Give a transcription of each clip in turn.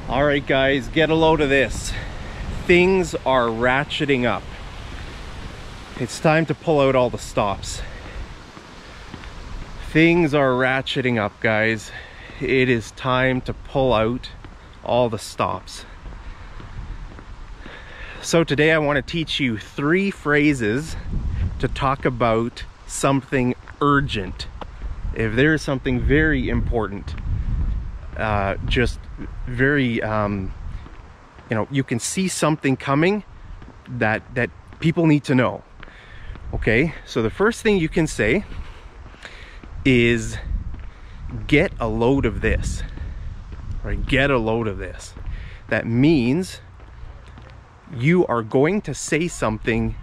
All right, guys, get a load of this. Things are ratcheting up. It's time to pull out all the stops. Things are ratcheting up, guys. It is time to pull out all the stops. So today I want to teach you 3 phrases to talk about something urgent. If there is something very important, just very, you know, you can see something coming that people need to know. Okay, so the first thing you can say is get a load of this. Right, get a load of this. That means you are going to say something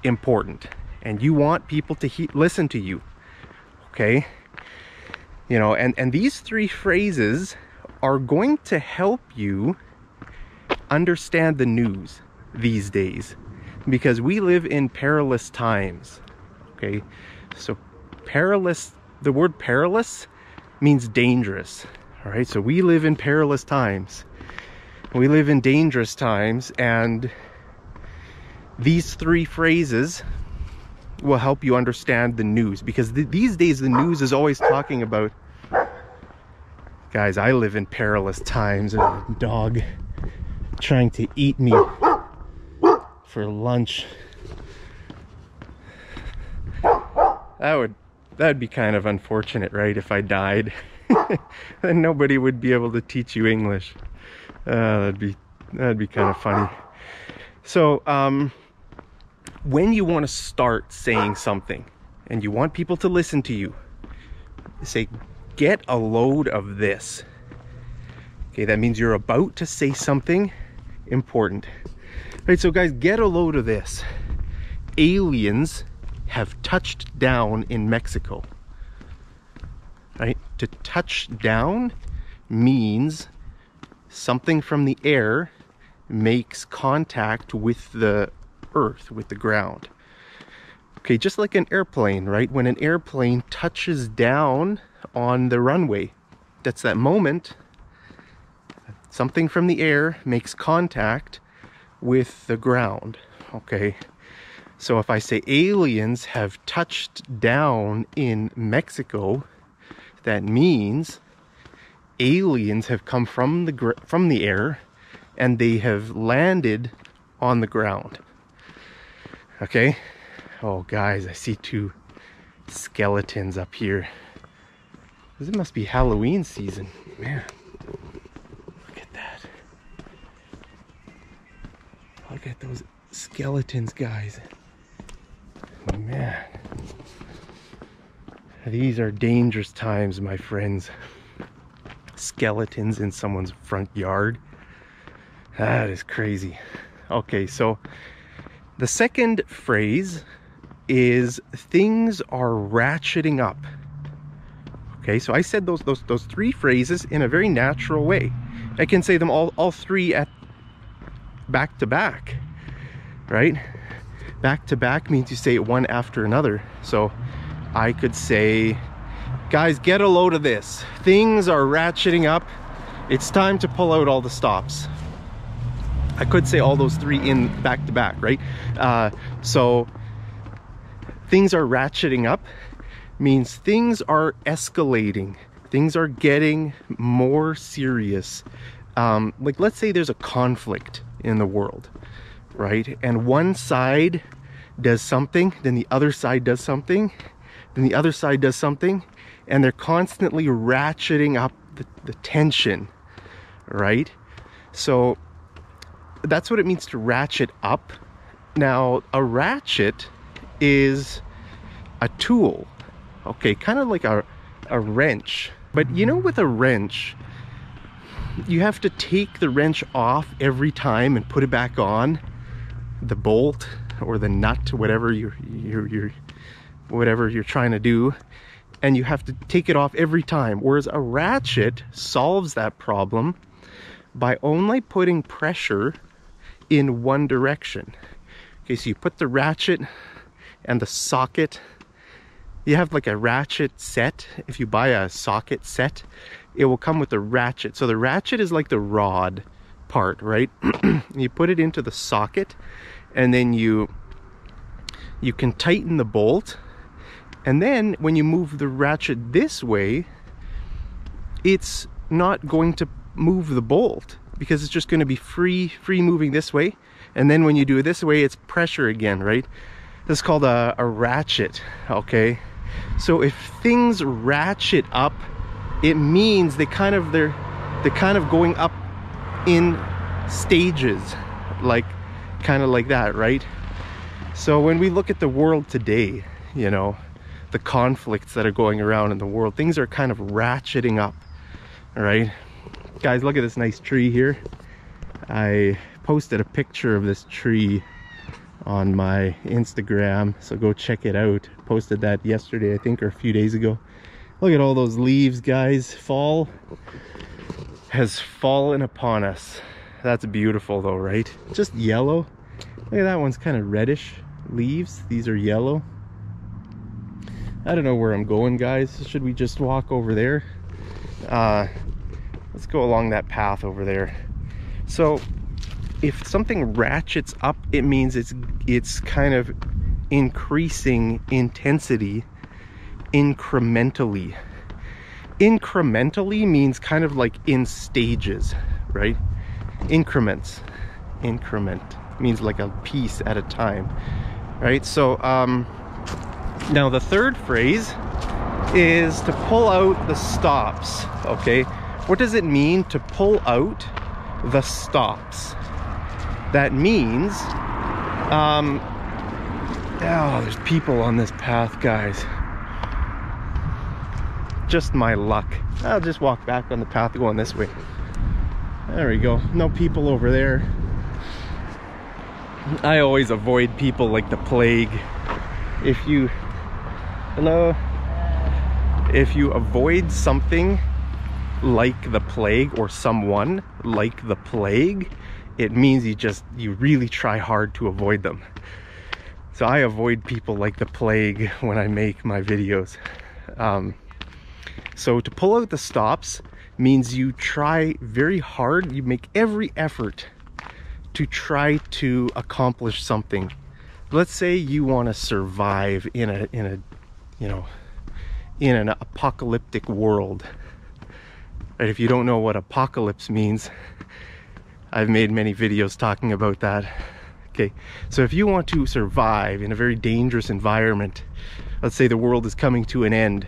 important and you want people to listen to you. Okay, you know, and these 3 phrases are going to help you understand the news these days, because we live in perilous times. Okay, so perilous, the word perilous means dangerous. All right, so we live in perilous times. We live in dangerous times, and these 3 phrases will help you understand the news, because these days the news is always talking about, guys, I live in perilous times. There's a dog trying to eat me for lunch. That'd be kind of unfortunate, right? If I died, then nobody would be able to teach you English. That'd be kind of funny. So when you want to start saying something and you want people to listen to you, say, get a load of this. Okay, that means you're about to say something important. Right, so guys, get a load of this. Aliens have touched down in Mexico. Right? To touch down means something from the air makes contact with the earth, with the ground. Okay, just like an airplane, right? When an airplane touches down on the runway, that's that moment something from the air makes contact with the ground. Okay, so if I say aliens have touched down in Mexico, that means aliens have come from the air and they have landed on the ground. Okay, oh guys, I see 2 skeletons up here. This must be Halloween season, man. Look at that. Look at those skeletons, guys. Man, these are dangerous times, my friends. Skeletons in someone's front yard. That is crazy. Okay, so the second phrase is things are ratcheting up. Okay, so I said those 3 phrases in a very natural way. I can say them all 3 at back to back, right? Back to back means you say it one after another. So I could say, guys, get a load of this. Things are ratcheting up. It's time to pull out all the stops. I could say all those 3 in back to back, right? So things are ratcheting up means things are escalating. Things are getting more serious. Like, let's say there's a conflict in the world, right? And one side does something, then the other side does something, then the other side does something, and they're constantly ratcheting up the tension, right? So that's what it means to ratchet up. Now, a ratchet is a tool, okay, kind of like a wrench. But you know, with a wrench, you have to take the wrench off every time and put it back on, the bolt or the nut, whatever whatever you're trying to do, and you have to take it off every time. Whereas a ratchet solves that problem by only putting pressure in one direction. Okay, so you put the ratchet and the socket. You have like a ratchet set. If you buy a socket set, it will come with the ratchet. So the ratchet is like the rod part, right? You put it into the socket, and then you can tighten the bolt, and then when you move the ratchet this way, it's not going to move the bolt because it's just going to be free moving this way. And then when you do it this way, it's pressure again, right? This is called a ratchet. Okay, so if things ratchet up, it means they're kind of going up in stages, like kind of like that, right? So when we look at the world today, you know, the conflicts that are going around in the world, things are kind of ratcheting up. All right, guys, look at this nice tree here. I posted a picture of this tree on my Instagram, so go check it out. Posted that yesterday, I think, or a few days ago. Look at all those leaves, guys. Fall has fallen upon us. That's beautiful though, right? Just yellow. Look at that one's kind of reddish leaves. These are yellow. I don't know where I'm going, guys. Should we just walk over there? Let's go along that path over there. So if something ratchets up, it means it's kind of increasing intensity incrementally. Incrementally means kind of like in stages, right? Increment means like a piece at a time, right? So now the third phrase is to pull out the stops. Okay, what does it mean to pull out the stops? That means oh, there's people on this path, guys. Just my luck. I'll just walk back on the path going this way. There we go. No people over there. I always avoid people like the plague. If you avoid something like the plague, or someone like the plague, it means you really try hard to avoid them. So I avoid people like the plague when I make my videos. So to pull out the stops means you try very hard, you make every effort to try to accomplish something. Let's say you want to survive in an apocalyptic world. Right? If you don't know what apocalypse means, I've made many videos talking about that. Okay, so if you want to survive in a very dangerous environment, let's say the world is coming to an end,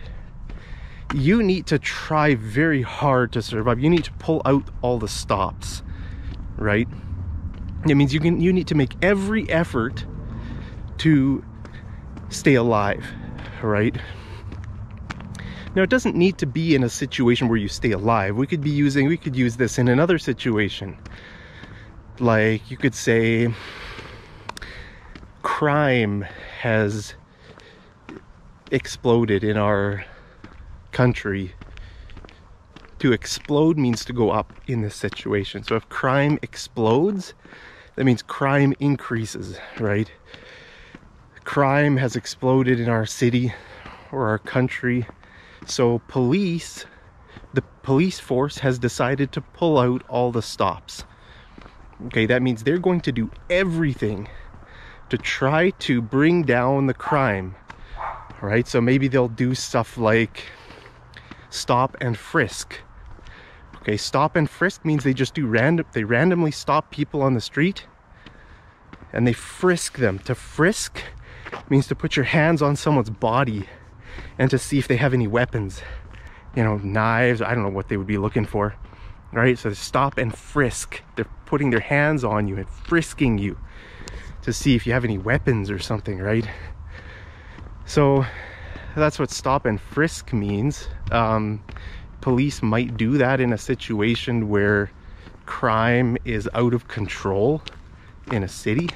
you need to try very hard to survive. You need to pull out all the stops, right? It means you need to make every effort to stay alive, right? Now, it doesn't need to be in a situation where you stay alive. We could use this in another situation. Like, you could say crime has exploded in our country. To explode means to go up in this situation. So if crime explodes, that means crime increases, right? Crime has exploded in our city or our country. So the police force has decided to pull out all the stops. Okay, that means they're going to do everything to try to bring down the crime, right? So maybe they'll do stuff like stop and frisk. Okay, stop and frisk means they just do they randomly stop people on the street and they frisk them. To frisk means to put your hands on someone's body and to see if they have any weapons, you know, knives. I don't know what they would be looking for, right? So stop and frisk. They're putting their hands on you and frisking you to see if you have any weapons or something, right? So that's what stop and frisk means. Police might do that in a situation where crime is out of control in a city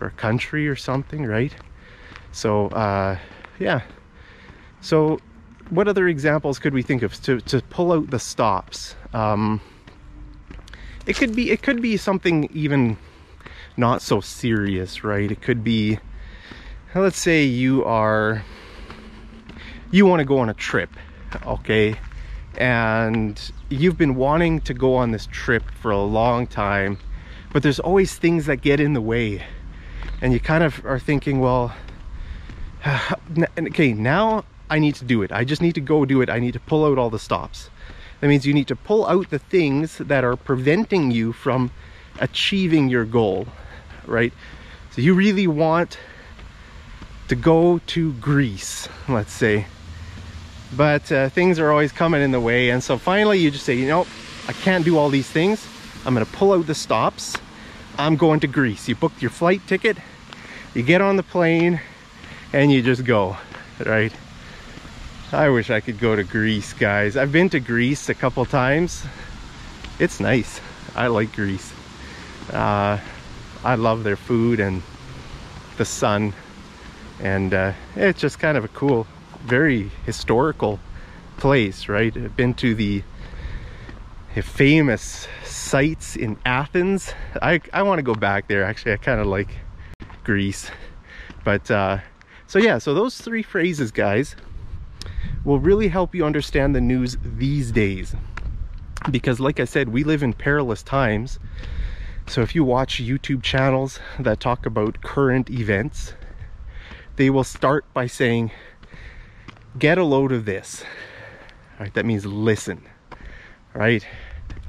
or a country or something, right? So yeah. So what other examples could we think of to pull out the stops? It could be something even not so serious, right? It could be, let's say you want to go on a trip, okay? and you've been wanting to go on this trip for a long time, but there's always things that get in the way, and you kind of are thinking, well, okay, now I need to do it. I just need to go do it. I need to pull out all the stops. That means you need to pull out the things that are preventing you from achieving your goal, right? So you really want to go to Greece, let's say, but things are always coming in the way, and so finally you just say, you know, I can't do all these things. I'm gonna pull out the stops. I'm going to Greece. You booked your flight ticket, you get on the plane, and you just go, right? I wish I could go to Greece, guys. I've been to Greece a couple times. It's nice. I like Greece. I love their food and the sun, and it's just kind of a cool, very historical place, right? I've been to the famous sites in Athens. I want to go back there. Actually, I kind of like Greece. But so yeah, so those 3 phrases, guys, will really help you understand the news these days, because like I said, we live in perilous times. So if you watch YouTube channels that talk about current events, they will start by saying, get a load of this, right? That means listen, right?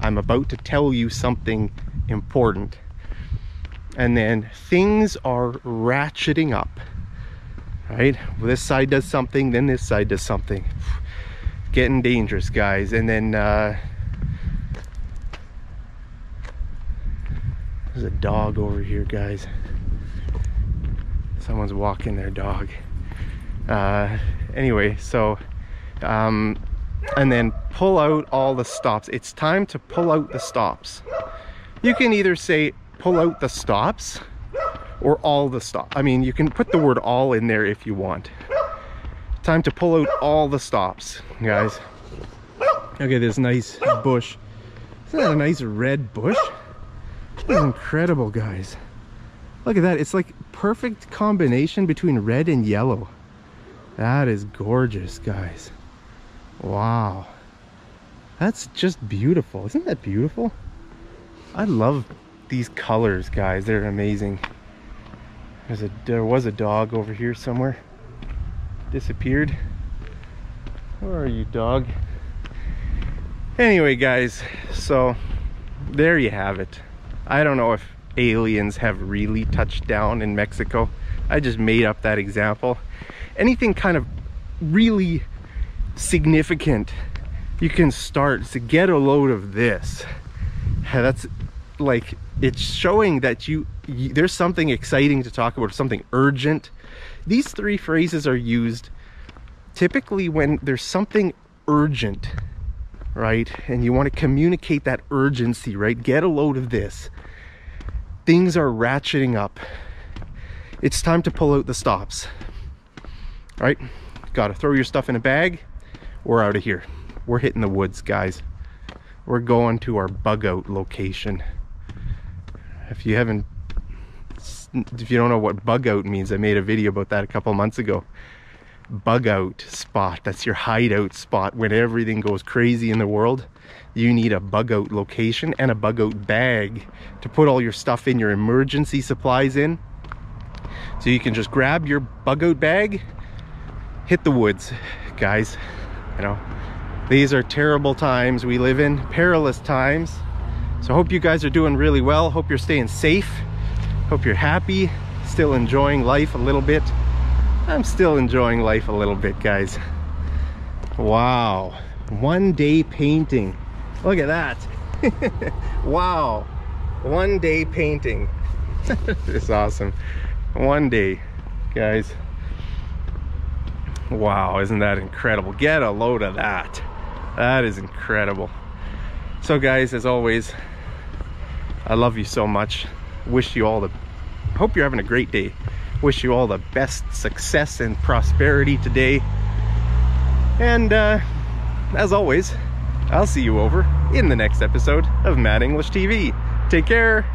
I'm about to tell you something important. And then things are ratcheting up, right? Well, this side does something, then this side does something. Getting dangerous, guys. And then there's a dog over here, guys. Someone's walking their dog. Anyway, so and then pull out all the stops. It's time to pull out the stops. You can either say pull out the stops or all the stops. I mean, you can put the word all in there if you want. Time to pull out all the stops, guys. Okay, this nice bush. Isn't that a nice red bush? This is incredible, guys. Look at that. It's like perfect combination between red and yellow. That is gorgeous, guys. Wow. That's just beautiful. Isn't that beautiful? I love these colors, guys. They're amazing. There was a dog over here somewhere. Disappeared. Where are you, dog? Anyway, guys, so there you have it. I don't know if aliens have really touched down in Mexico. I just made up that example. Anything kind of really significant, you can start to get a load of this. That's like, it's showing that there's something exciting to talk about, something urgent. These 3 phrases are used typically when there's something urgent, right? And you want to communicate that urgency, right? Get a load of this. Things are ratcheting up. It's time to pull out the stops, right? Got to throw your stuff in a bag. We're out of here. We're hitting the woods, guys. We're going to our bug out location. If you don't know what bug out means, I made a video about that a couple months ago. Bug out spot, that's your hideout spot. When everything goes crazy in the world, you need a bug out location and a bug out bag to put all your stuff in, your emergency supplies in. So you can just grab your bug out bag, hit the woods, guys. You know, these are terrible times we live in, perilous times. So I hope you guys are doing really well. Hope you're staying safe. Hope you're happy, still enjoying life a little bit. I'm still enjoying life a little bit, guys. Wow, 1 day painting. Look at that. Wow, 1 day painting. It's awesome. 1 day, guys. Wow, isn't that incredible? Get a load of that. That is incredible. So guys, as always, I love you so much. Wish you all the, hope you're having a great day. Wish you all the best success and prosperity today. And as always, I'll see you over in the next episode of Mad English TV. Take care.